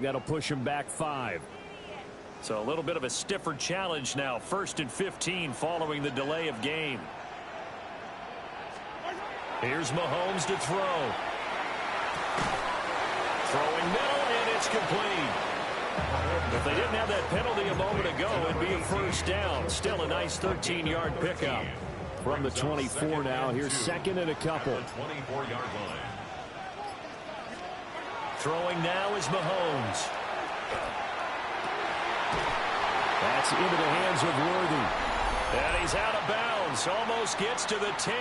That'll push him back 5. So a little bit of a stiffer challenge now. 1st and 15 following the delay of game. Here's Mahomes to throw. Throwing middle, and it's complete. If they didn't have that penalty a moment ago, it'd be a first down. Still a nice 13-yard pickup. From the 24 now, here's 2nd and a couple. 24-yard line. Throwing now is Mahomes. That's into the hands of Worthy. And he's out of bounds. Almost gets to the 10.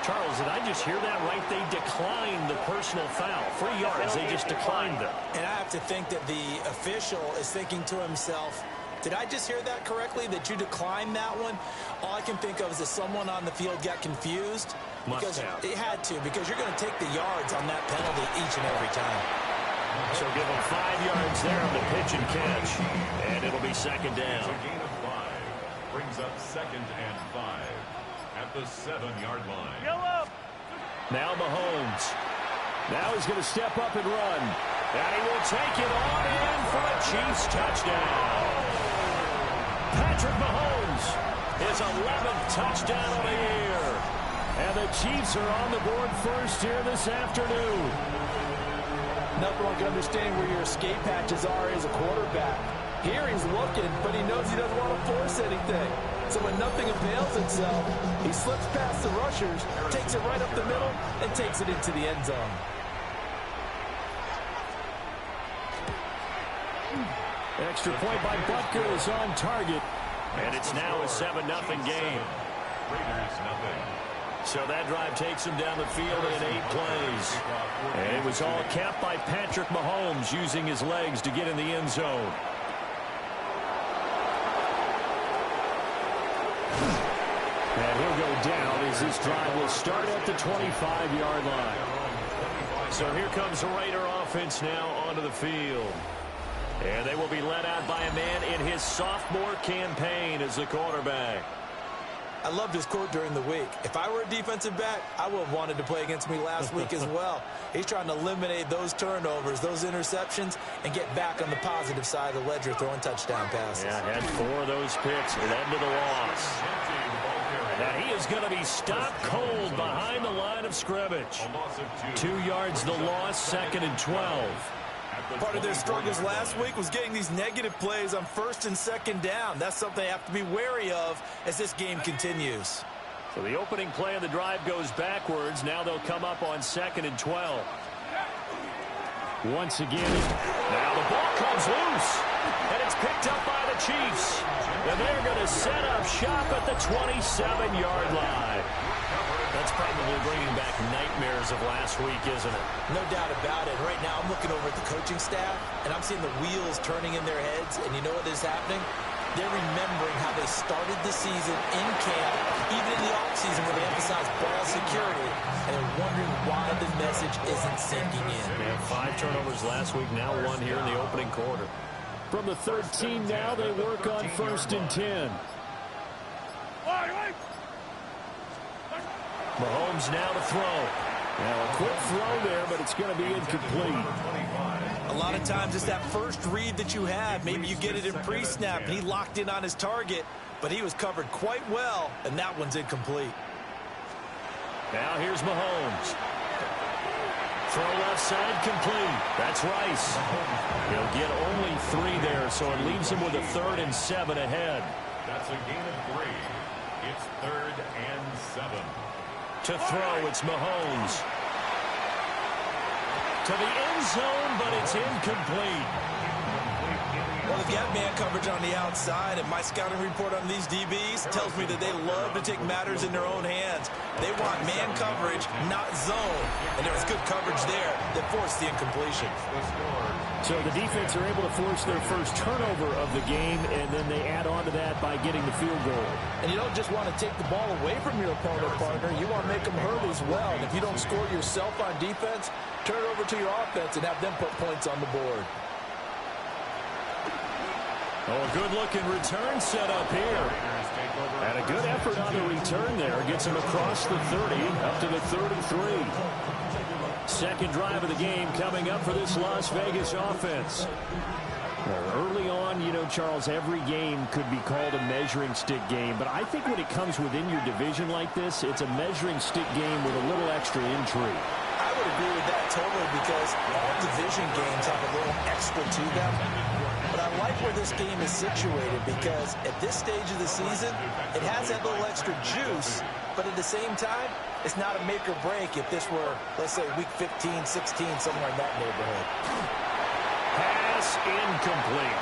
Charles, did I just hear that right? They declined the personal foul. 3 yards, they just declined them. And I have to think that the official is thinking to himself, did I just hear that correctly, that you declined that one? All I can think of is that someone on the field got confused. Because it had to, because you're going to take the yards on that penalty each and every time. So give him 5 yards there on the pitch and catch. And it'll be 2nd down. It's a gain of 5. Brings up 2nd and 5 at the 7-yard line. Now Mahomes. Now he's going to step up and run. And he will take it on in for a Chiefs touchdown. Patrick Mahomes, his 11th touchdown of the year. And the Chiefs are on the board first here this afternoon. Nothing like understanding where your escape hatches are as a quarterback. Here he's looking, but he knows he doesn't want to force anything. So when nothing avails itself, he slips past the rushers, takes it right up the middle, and takes it into the end zone. Extra point by Butker is on target. And it's now a 7-0 game. Raiders nothing. So that drive takes him down the field in 8 plays. And it was all capped by Patrick Mahomes using his legs to get in the end zone. And he'll go down as this drive will start at the 25-yard line. So here comes the Raider offense now onto the field. And they will be led out by a man in his sophomore campaign as the quarterback. I loved his quote during the week. If I were a defensive back, I would have wanted to play against me last week as well. He's trying to eliminate those turnovers, those interceptions, and get back on the positive side of the ledger throwing touchdown passes. Yeah, had 4 of those picks, led to the loss. And he is going to be stopped cold behind the line of scrimmage. 2 yards the loss, 2nd and 12. Part of their struggles last week was getting these negative plays on 1st and 2nd down. That's something they have to be wary of as this game continues. So the opening play of the drive goes backwards. Now they'll come up on 2nd and 12. Once again, now the ball comes loose, and it's picked up by the Chiefs. And they're going to set up shop at the 27-yard line. That's probably bringing back nightmares of last week, isn't it? No doubt about it. Right now, I'm looking over at the coaching staff, and I'm seeing the wheels turning in their heads. And you know what is happening? They're remembering how they started the season in camp, even in the offseason where they emphasized ball security, and they're wondering why the message isn't sinking in. They had 5 turnovers last week, now 1 here in the opening quarter. from the 13 now, they work on 1st and 10. Mahomes now to throw. Now a quick throw there, but it's going to be incomplete. A lot of times it's that first read that you have. Maybe you get it in pre-snap, and he locked in on his target, but he was covered quite well, and that one's incomplete. Now here's Mahomes. Throw left side complete. That's Rice. He'll get only 3 there, so it leaves him with a 3rd and 7 ahead. That's a gain of 3. It's 3rd and 7. To throw, it's Mahomes. To the end zone, but it's incomplete. Well, they've got man coverage on the outside, and my scouting report on these DBs tells me that they love to take matters in their own hands. They want man coverage, not zone. And there was good coverage there that forced the incompletion. So the defense are able to force their first turnover of the game, and then they add on to that by getting the field goal. And you don't just want to take the ball away from your opponent, partner. You want to make them hurt as well. And if you don't score yourself on defense, turn it over to your offense and have them put points on the board. Oh, a good-looking return set up here. And a good effort on the return there. Gets him across the 30, up to the 33. Second drive of the game coming up for this Las Vegas offense. Early on, you know, Charles, every game could be called a measuring stick game. But I think when it comes within your division like this, it's a measuring stick game with a little extra intrigue. I would agree with that totally because all division games have a little extra to them. But I like where this game is situated because at this stage of the season, it has that little extra juice. But at the same time, it's not a make or break if this were, let's say, week 15, 16, somewhere in that neighborhood. Pass incomplete.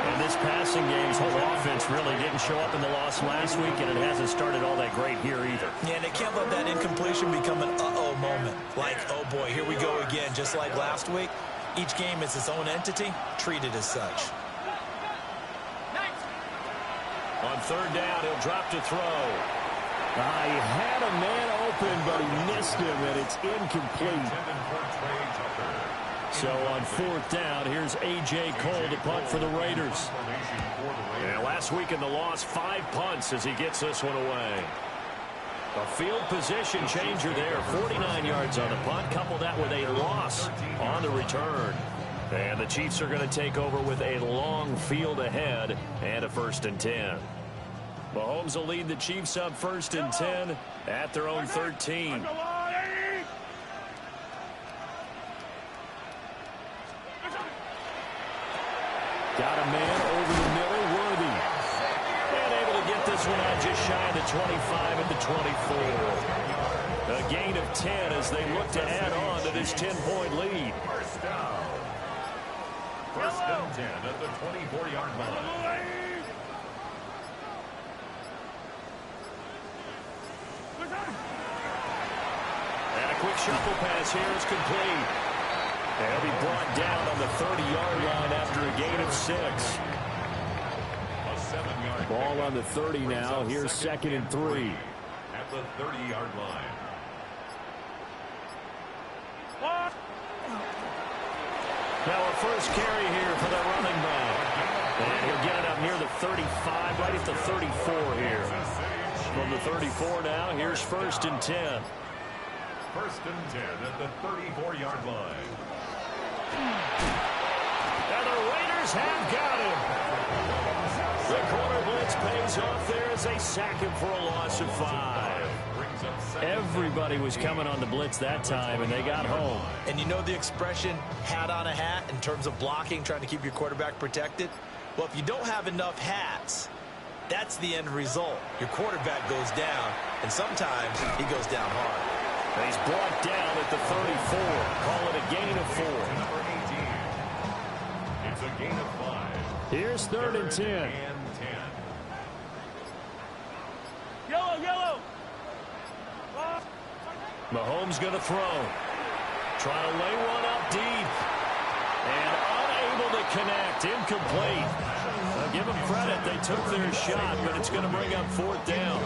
And this passing game's whole offense really didn't show up in the loss last week, and it hasn't started all that great here either. Yeah, and they can't let that incompletion become an uh-oh moment. Like, oh boy, here we go again, just like last week. Each game is its own entity, treated as such. On third down, he'll drop to throw. He had a man open, but he missed him, and it's incomplete. So on fourth down, here's A.J. Cole to punt for the Raiders. Yeah, last week in the loss, 5 punts as he gets this one away. A field position changer there. 49 yards on the punt. Couple that with a loss on the return. And the Chiefs are going to take over with a long field ahead and a 1st and 10. Mahomes will lead the Chiefs up 1st and 10 at their own 13. Got a man over the middle, Worthy. And able to get this one out just shy of the 25 at the 24. A gain of 10 as they look to add on to this 10-point lead. First down. 1st and 10 at the 24-yard line. And a quick shuffle pass here is complete. They'll be brought down on the 30-yard line after a gain of 6. A 7-yard Ball on the 30 now. Here's 2nd and 3. At the 30-yard line. Now a first carry here for the running back. And he'll get it up near the 35, right at the 34 here. From the 34 now, here's 1st and 10. 1st and 10 at the 34-yard line. And the Raiders have got him. The corner blitz pays off there as they sack him for a loss of 5. Everybody was coming on the blitz that time, and they got home. And you know the expression, hat on a hat, in terms of blocking, trying to keep your quarterback protected? Well, if you don't have enough hats, that's the end result. Your quarterback goes down, and sometimes he goes down hard. And he's brought down at the 34. Call it a gain of 4. Number 18. It's a gain of 5. Here's 3rd and 10. And 10. Yellow. Mahomes going to throw. Trying to lay one up deep. And unable to connect. Incomplete. Now give them credit. They took their shot, but it's going to bring up 4th down.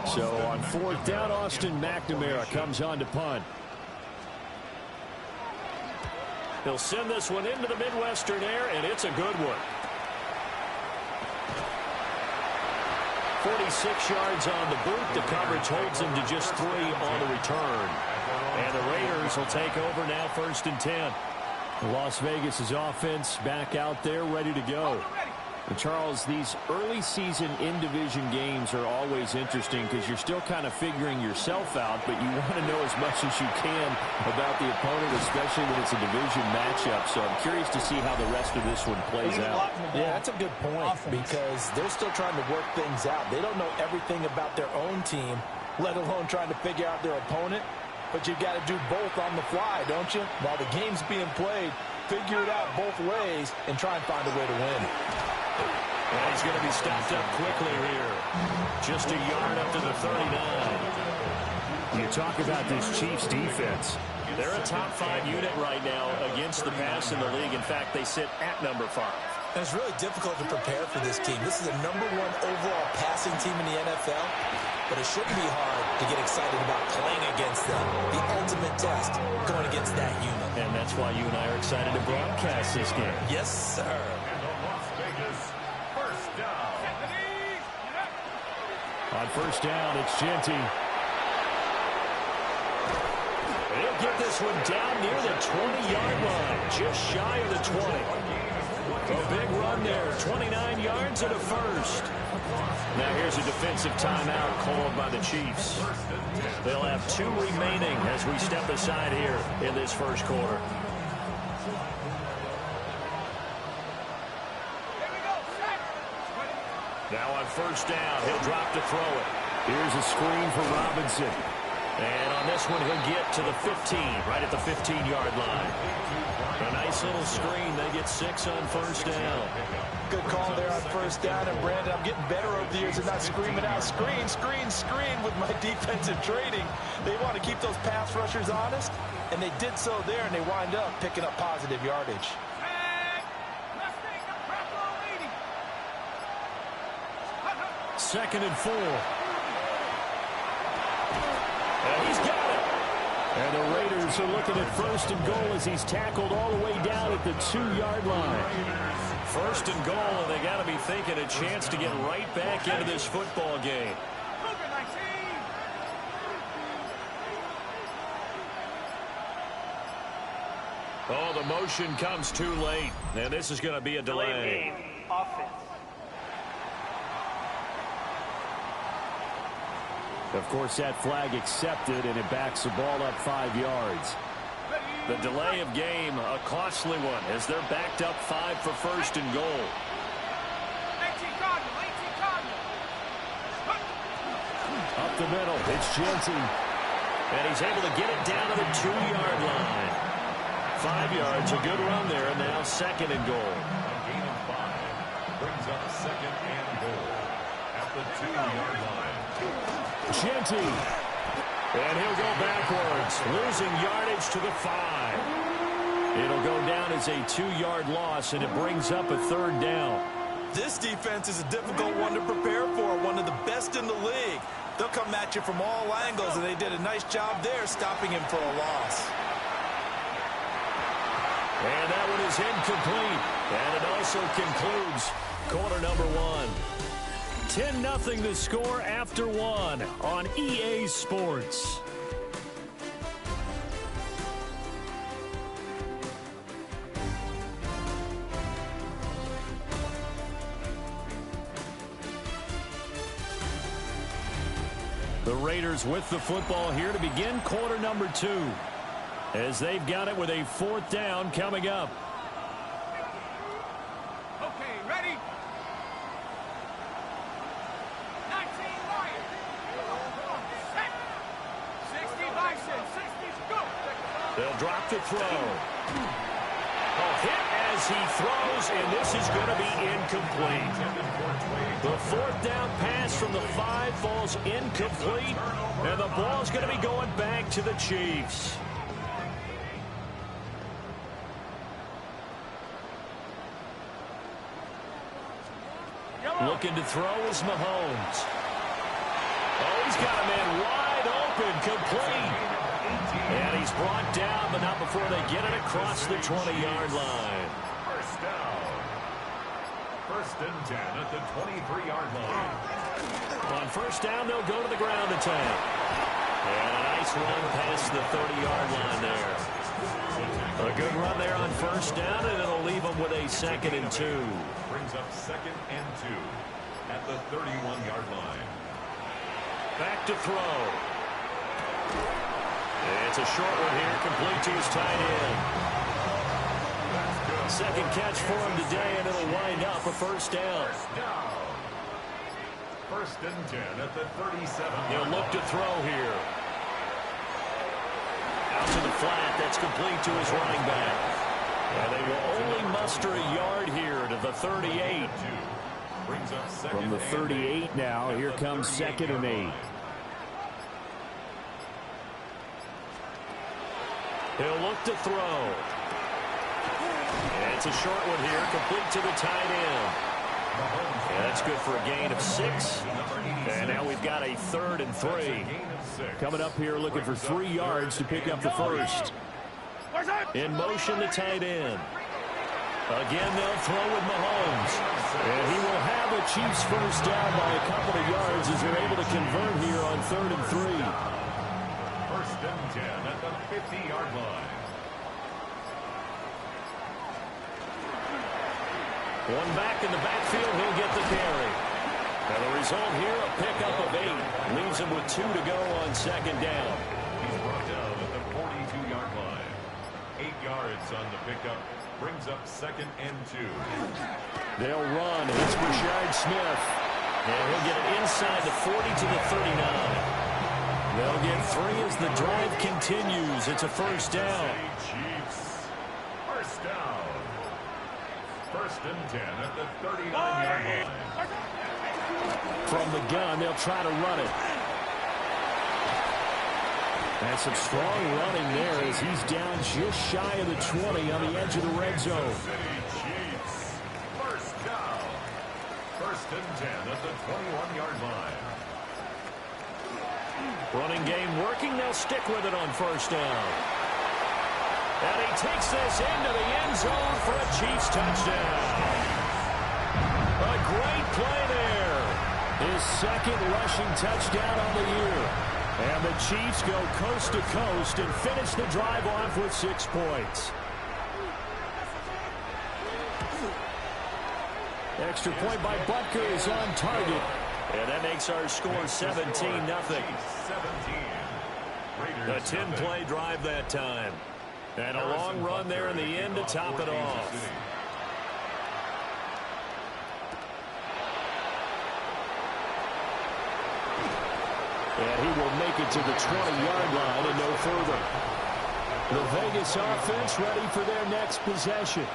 So on 4th down, Austin McNamara comes on to punt. He'll send this one into the Midwestern air, and it's a good one. 46 yards on the boot. The coverage holds him to just 3 on the return. And the Raiders will take over now 1st and 10. Las Vegas' offense back out there ready to go. And Charles, these early season in-division games are always interesting because you're still kind of figuring yourself out, but you want to know as much as you can about the opponent, especially when it's a division matchup. So I'm curious to see how the rest of this one plays out. Yeah, that's a good point because they're still trying to work things out. They don't know everything about their own team, let alone trying to figure out their opponent. But you've got to do both on the fly, don't you? While the game's being played, figure it out both ways and try and find a way to win. And he's going to be stopped up quickly here. Just a yard up to the 39. You talk about this Chiefs defense. They're a top 5 unit right now against the pass in the league. In fact, they sit at number 5. And it's really difficult to prepare for this team. This is the #1 overall passing team in the NFL. But it shouldn't be hard to get excited about playing against them. The ultimate test going against that unit. And that's why you and I are excited to broadcast this game. Yes, sir. And the Las Vegas first down. On 1st down, it's Genty. get this one down near the 20-yard line, just shy of the 20. A big run there, 29 yards and a first. Now here's a defensive timeout called by the Chiefs. They'll have 2 remaining as we step aside here in this first quarter. Now on first down, he'll drop to throw it. Here's a screen for Robinson. And on this one, he'll get to the 15, right at the 15-yard line. A nice little screen. They get 6 on first down. Good call there on first down. And, Brandon, I'm getting better over the years and not screaming out, screen, screen, screen with my defensive training. They want to keep those pass rushers honest, and they did so there, and they wind up picking up positive yardage. Second and 4. And he's got it. And the Raiders are looking at first and goal as he's tackled all the way down at the 2-yard line. First and goal, and they got to be thinking a chance to get right back into this football game. Oh, the motion comes too late, and this is going to be a delay. Offense. Of course, that flag accepted, and it backs the ball up 5 yards. The delay of game, a costly one, as they're backed up 5 for first and goal. Up the middle, it's Genty. And he's able to get it down to the 2-yard line. 5 yards, a good run there, and now second and goal. A gain of 5 brings up second and goal at the 2-yard line. Genty. And he'll go backwards, losing yardage to the 5. It'll go down as a 2-yard loss, and it brings up a third down. This defense is a difficult one to prepare for, one of the best in the league. They'll come at you from all angles, and they did a nice job there stopping him for a loss. And that one is incomplete. And it also concludes quarter number 1. 10-0 the score after 1 on EA Sports. The Raiders with the football here to begin quarter number 2. As they've got it with a 4th down coming up. Okay, ready? 19 Lions. Set. 60 Bison. 60 go. They'll drop to throw. Hit as he throws, and this is going to be incomplete. The 4th down pass from the 5 falls incomplete, and the ball's going to be going back to the Chiefs. Looking to throw is Mahomes. Oh, he's got a man wide open, complete. And he's brought down, but not before they get it across the 20-yard line. First down. First and 10 at the 23-yard line. On first down, they'll go to the ground attack. And a nice run past the 30-yard line there. A good run there on first down, and it'll leave them with a 2nd and 2. Brings up 2nd and 2 at the 31-yard line. Back to throw. It's a short one here, complete to his tight end. Second catch for him today, and it'll wind up a first down. First and 10 at the 37. He'll look to throw here. Out to the flat, that's complete to his running back. And they will only muster a yard here to the 38. From the 38 now, here comes 2nd and 8. He'll look to throw. And it's a short one here, complete to the tight end. And that's good for a gain of 6. And now we've got a 3rd and 3. Coming up here looking for 3 yards to pick up the first. In motion, the tight end. Again, they'll throw with Mahomes. And he will have the Chiefs first down by a couple of yards as they're able to convert here on 3rd and 3. First and 10 at the 50-yard line. One back in the backfield, he'll get the carry. And the result here, a pickup of 8. Leaves him with 2 to go on second down. He's brought down at the 42-yard line. 8 yards on the pickup. Brings up 2nd and 2. They'll run. It's Rashard Smith. And he'll get it inside the 40 to the 39. They'll get 3 as the drive continues. It's a first down. Chiefs. First down. 1st and 10 at the 39-yard line. From the gun, they'll try to run it. And some strong running there as he's down just shy of the 20 on the edge of the red zone. Chiefs. First down. 1st and 10 at the 21-yard line. Running game working. They'll stick with it on first down. And he takes this into the end zone for a Chiefs touchdown. A great play there. His 2nd rushing touchdown on the year. And the Chiefs go coast to coast and finish the drive off with 6 points. Extra point by Butker is on target. And that makes our score 17-0. 17. A 10-play drive that time. And a long run there in the end to top it off. And he will make it to the 20-yard line and no further. The Vegas offense ready for their next possession.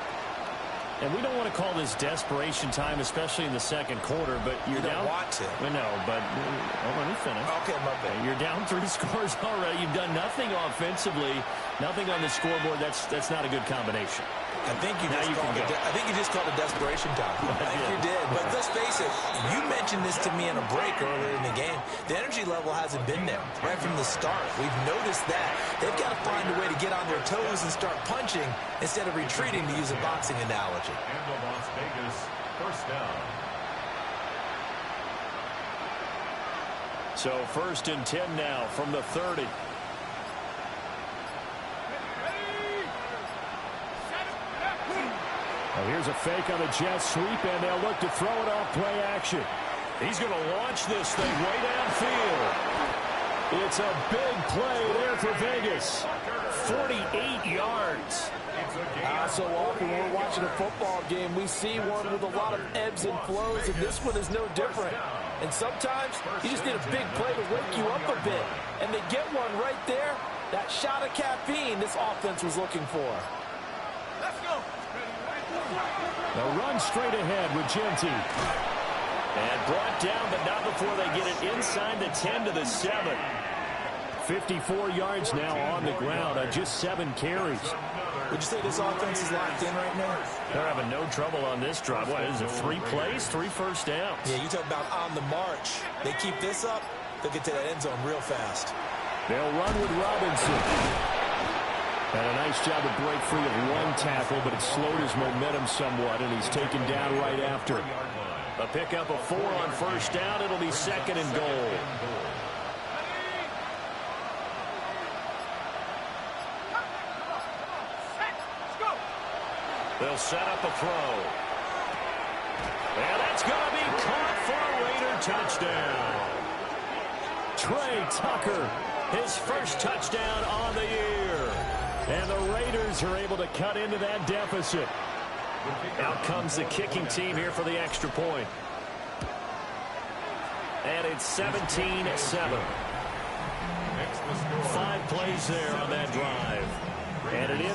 And we don't want to call this desperation time, especially in the second quarter, but you're down. You don't want to. I know, but let me finish. Okay, my bad. You're down 3 scores already. You've done nothing offensively, nothing on the scoreboard. That's not a good combination. I think you just called it desperation time. I think you did. But let's face it, you mentioned this to me in a break earlier in the game. The energy level hasn't been there right from the start. We've noticed that. They've got to find a way to get on their toes and start punching instead of retreating, to use a boxing analogy. And the Las Vegas first down. So 1st and 10 now from the 30. Now here's a fake on the jet sweep, and they'll look to throw it off play action. He's going to launch this thing way downfield. It's a big play there for Vegas. 48 yards. So often when we're watching a football game, we see one with a lot of ebbs and flows, and this one is no different. And sometimes you just need a big play to wake you up a bit. And they get one right there. That shot of caffeine this offense was looking for. Let's go. They'll run straight ahead with Genty. And brought down, but not before they get it inside the 10 to the 7. 54 yards now on the ground on just 7 carries. Would you say this offense is locked in right now? They're having no trouble on this drive. What is it, 3 plays, 3 first downs? Yeah, you talk about on the march. They keep this up, they'll get to that end zone real fast. They'll run with Robinson. And a nice job to break free of 1 tackle, but it slowed his momentum somewhat, and he's taken down right after. A pickup of 4 on first down. It'll be 2nd and goal. They'll set up a throw. And that's going to be caught for a Raider touchdown. Trey Tucker, His first touchdown on the year. and the Raiders are able to cut into that deficit. Out comes the kicking team here for the extra point. And it's 17-7. 5 plays there on that drive. And it is